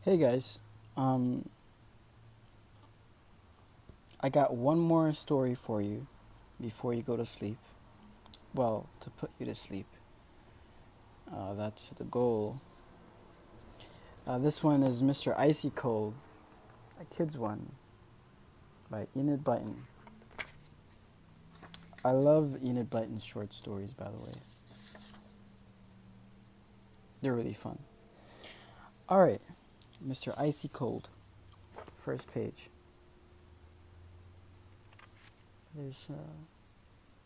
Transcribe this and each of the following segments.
Hey guys, um, I got one more story for you before you go to sleep. Well, to put you to sleep. That's the goal. This one is Mr. Icy Cold, a kid's one by Enid Blyton. I love Enid Blyton's short stories, by the way. They're really fun. Alright, Mr. Icy Cold, first page. There's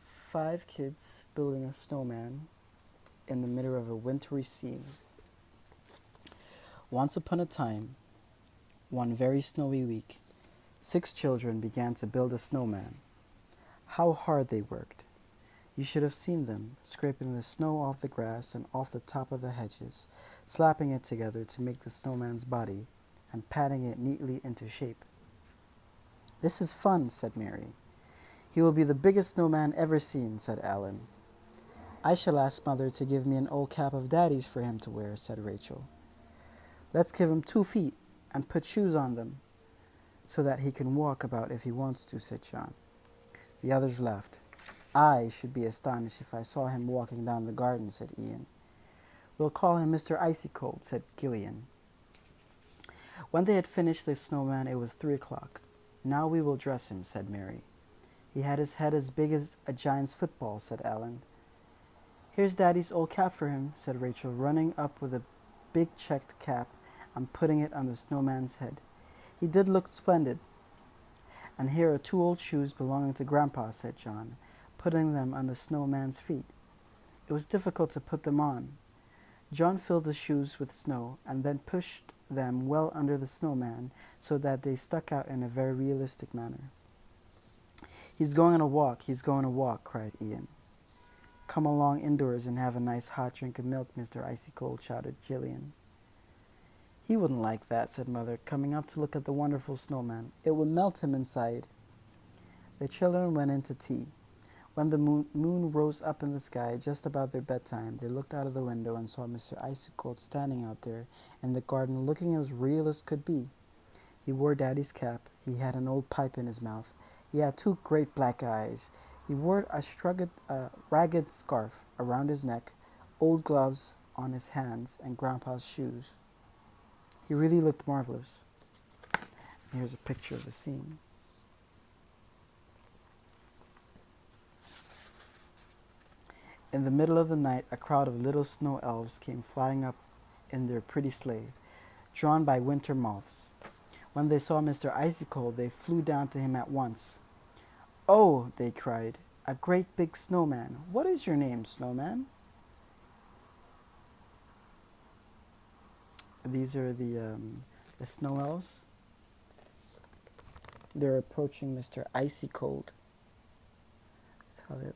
five kids building a snowman in the middle of a wintry scene. Once upon a time, one very snowy week, six children began to build a snowman. How hard they worked! You should have seen them, scraping the snow off the grass and off the top of the hedges, slapping it together to make the snowman's body, and patting it neatly into shape. This is fun, said Mary. He will be the biggest snowman ever seen, said Alan. I shall ask Mother to give me an old cap of Daddy's for him to wear, said Rachel. Let's give him 2 feet and put shoes on them, so that he can walk about if he wants to, said John. The others laughed. I should be astonished if I saw him walking down the garden, said Ian. We'll call him Mr. Icy Cold, said Gillian. When they had finished the snowman, it was 3 o'clock. Now we will dress him, said Mary. He had his head as big as a giant's football, said Alan. Here's Daddy's old cap for him, said Rachel, running up with a big checked cap and putting it on the snowman's head. He did look splendid. And here are 2 old shoes belonging to Grandpa, said John, putting them on the snowman's feet. It was difficult to put them on. John filled the shoes with snow and then pushed them well under the snowman so that they stuck out in a very realistic manner. He's going on a walk, he's going to walk, cried Ian. Come along indoors and have a nice hot drink of milk, Mr. Icy Cold, shouted Gillian. He wouldn't like that, said Mother, coming up to look at the wonderful snowman. It would melt him inside. The children went in to tea. When the moon rose up in the sky just about their bedtime, they looked out of the window and saw Mr. Icy Cold standing out there in the garden looking as real as could be. He wore Daddy's cap. He had an old pipe in his mouth. He had 2 great black eyes. He wore a ragged scarf around his neck, old gloves on his hands, and Grandpa's shoes. He really looked marvelous. Here's a picture of the scene. In the middle of the night, a crowd of little snow elves came flying up in their pretty sleigh, drawn by winter moths. When they saw Mr. Icy Cold, they flew down to him at once. Oh, they cried, a great big snowman. What is your name, snowman? These are the snow elves. They're approaching Mr. Icy Cold. That's how they look.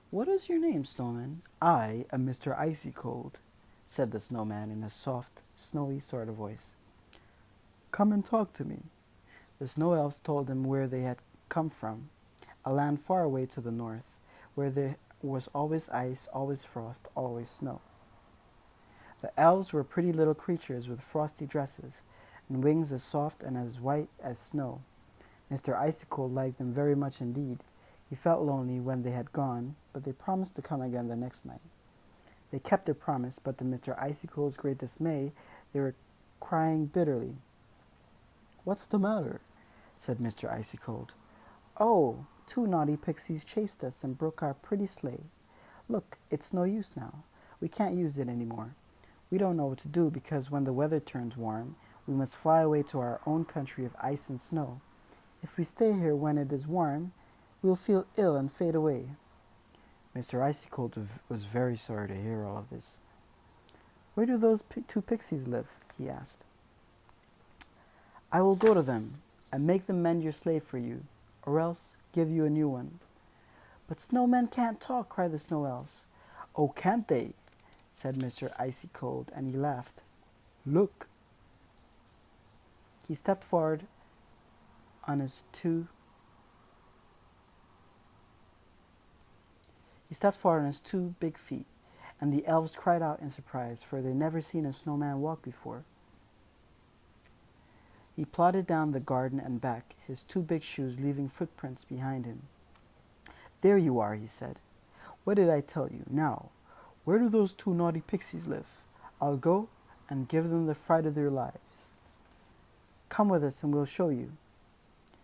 What is your name, snowman? I am Mr. Icy Cold, said the snowman in a soft, snowy sort of voice. Come and talk to me. The snow elves told him where they had come from, a land far away to the north, where there was always ice, always frost, always snow. The elves were pretty little creatures with frosty dresses and wings as soft and as white as snow. Mr. Icy Cold liked them very much indeed. He felt lonely when they had gone, but they promised to come again the next night. They kept their promise, but to Mr. Icy Cold's great dismay, they were crying bitterly. What's the matter? Said Mr. Icy Cold. Oh, 2 naughty pixies chased us and broke our pretty sleigh. Look, it's no use now. We can't use it any more. We don't know what to do because when the weather turns warm, we must fly away to our own country of ice and snow. If we stay here when it is warm, we'll feel ill and fade away. Mr. Icy Cold was very sorry to hear all of this. Where do those 2 pixies live? He asked. I will go to them and make them mend your sleigh for you, or else give you a new one. But snowmen can't talk, cried the snow elves. Oh, can't they? Said Mr. Icy Cold, and he laughed. Look. He stepped forward on his two big feet and the elves cried out in surprise, for they'd never seen a snowman walk before. He plodded down the garden and back, his two big shoes leaving footprints behind him. "There you are," he said. "What did I tell you? Now, where do those two naughty pixies live? I'll go and give them the fright of their lives." "Come with us and we'll show you,"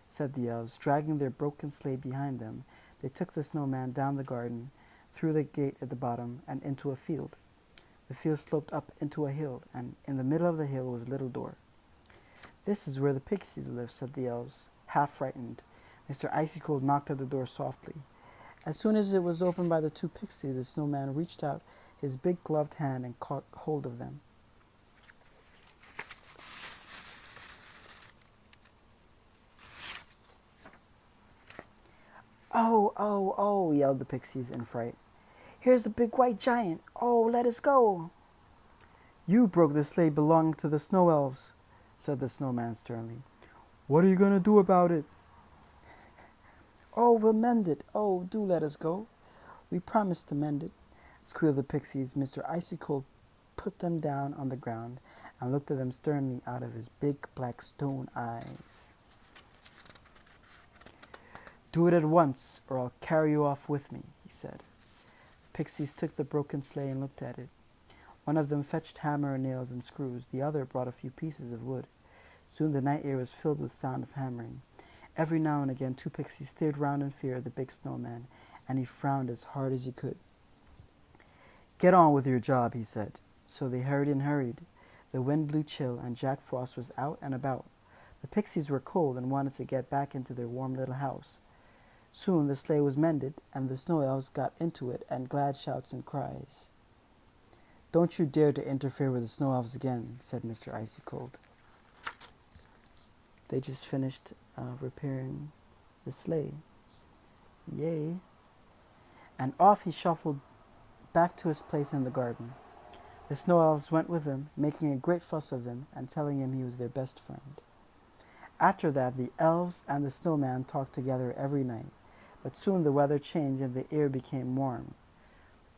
said the elves, dragging their broken sleigh behind them. They took the snowman down the garden, through the gate at the bottom, and into a field. The field sloped up into a hill, and in the middle of the hill was a little door. "This is where the pixies live," said the elves, half frightened. Mr. Icicle knocked at the door softly. As soon as it was opened by the two pixies, the snowman reached out his big gloved hand and caught hold of them. "Oh, oh, oh," yelled the pixies in fright. "Here's the big white giant. Oh, let us go." "You broke the sleigh belonging to the snow elves," said the snowman sternly. "What are you going to do about it?" "Oh, we'll mend it. Oh, do let us go. We promise to mend it," squealed the pixies. Mr. Icicle put them down on the ground and looked at them sternly out of his big black stone eyes. "Do it at once, or I'll carry you off with me," he said. The pixies took the broken sleigh and looked at it. One of them fetched hammer and nails and screws. The other brought a few pieces of wood. Soon the night air was filled with sound of hammering. Every now and again, two pixies stared round in fear at the big snowman, and he frowned as hard as he could. "Get on with your job," he said. So they hurried and hurried. The wind blew chill, and Jack Frost was out and about. The pixies were cold and wanted to get back into their warm little house. Soon the sleigh was mended, and the snow elves got into it, and glad shouts and cries. "Don't you dare to interfere with the snow elves again," said Mr. Icicle. They just finished repairing the sleigh. Yay. And off he shuffled back to his place in the garden. The snow elves went with him, making a great fuss of him and telling him he was their best friend. After that, the elves and the snowman talked together every night, but soon the weather changed and the air became warm.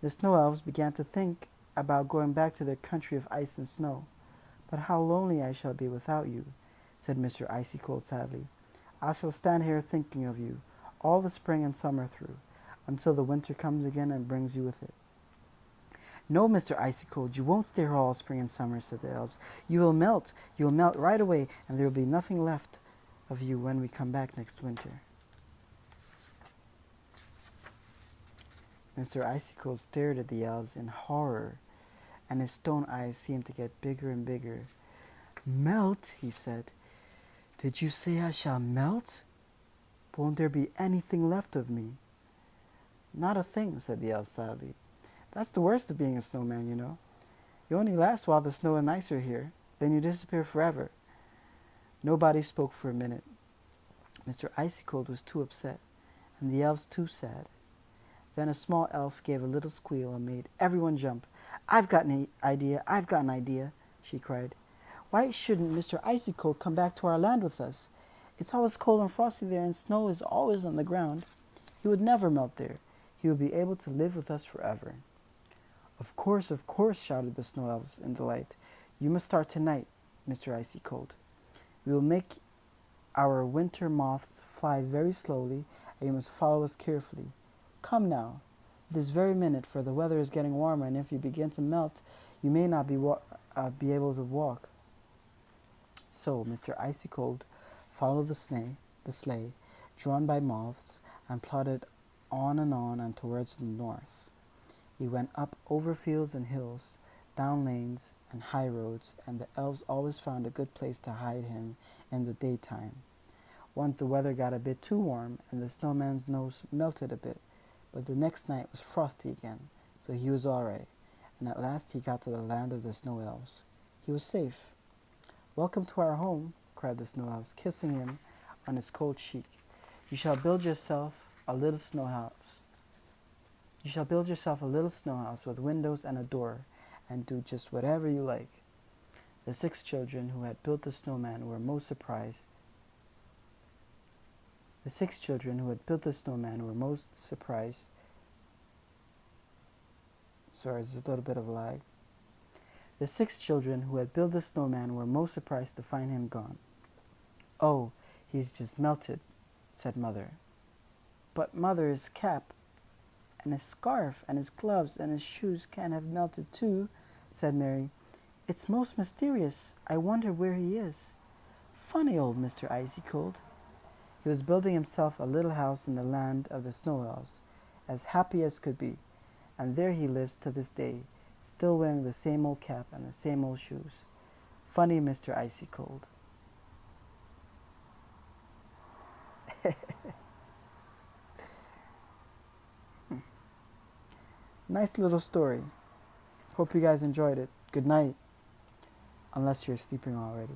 The snow elves began to think about going back to their country of ice and snow. "But how lonely I shall be without you," said Mr. Icicle sadly. "I shall stand here thinking of you all the spring and summer through, until the winter comes again and brings you with it." "No, Mr. Icicle, you won't stay here all spring and summer," said the elves. You will melt right away, and there will be nothing left of you when we come back next winter." Mr. Icicle stared at the elves in horror, and his stone eyes seemed to get bigger and bigger. "Melt?" he said. "Did you say I shall melt? Won't there be anything left of me?" "Not a thing," said the elf sadly. "That's the worst of being a snowman, you know. You only last while the snow and ice are here, then you disappear forever." Nobody spoke for a minute. Mr. Icicle was too upset, and the elves too sad. Then a small elf gave a little squeal and made everyone jump. I've got an idea," she cried. "Why shouldn't Mr. Icicle come back to our land with us? It's always cold and frosty there, and snow is always on the ground. He would never melt there. He would be able to live with us forever." Of course," shouted the snow elves in delight. "You must start tonight, Mr. Icicle. We will make our winter moths fly very slowly, and you must follow us carefully. Come now, this very minute, for the weather is getting warmer, and if you begin to melt, you may not be able to walk." So Mr. Icicle followed the sleigh, drawn by moths, and plodded on and towards the north. He went up over fields and hills, down lanes and high roads, and the elves always found a good place to hide him in the daytime. Once the weather got a bit too warm, and the snowman's nose melted a bit, but the next night was frosty again, so he was all right, and at last he got to the land of the snow elves. He was safe. "Welcome to our home," cried the snow elves, kissing him on his cold cheek. "You shall build yourself a little snow house. With windows and a door, and do just whatever you like." The six children who had built the snowman were most surprised. The 6 children who had built the snowman were most surprised Sorry, there's a little bit of lag. The 6 children who had built the snowman were most surprised to find him gone. "Oh, he's just melted," said Mother. "But Mother, his cap and his scarf and his gloves and his shoes can't have melted too," said Mary. "It's most mysterious. I wonder where he is. Funny old Mr. Icy Cold." He was building himself a little house in the land of the snow elves, as happy as could be, and there he lives to this day, still wearing the same old cap and the same old shoes. Funny Mr. Icy Cold. Nice little story. Hope you guys enjoyed it. Good night, unless you're sleeping already.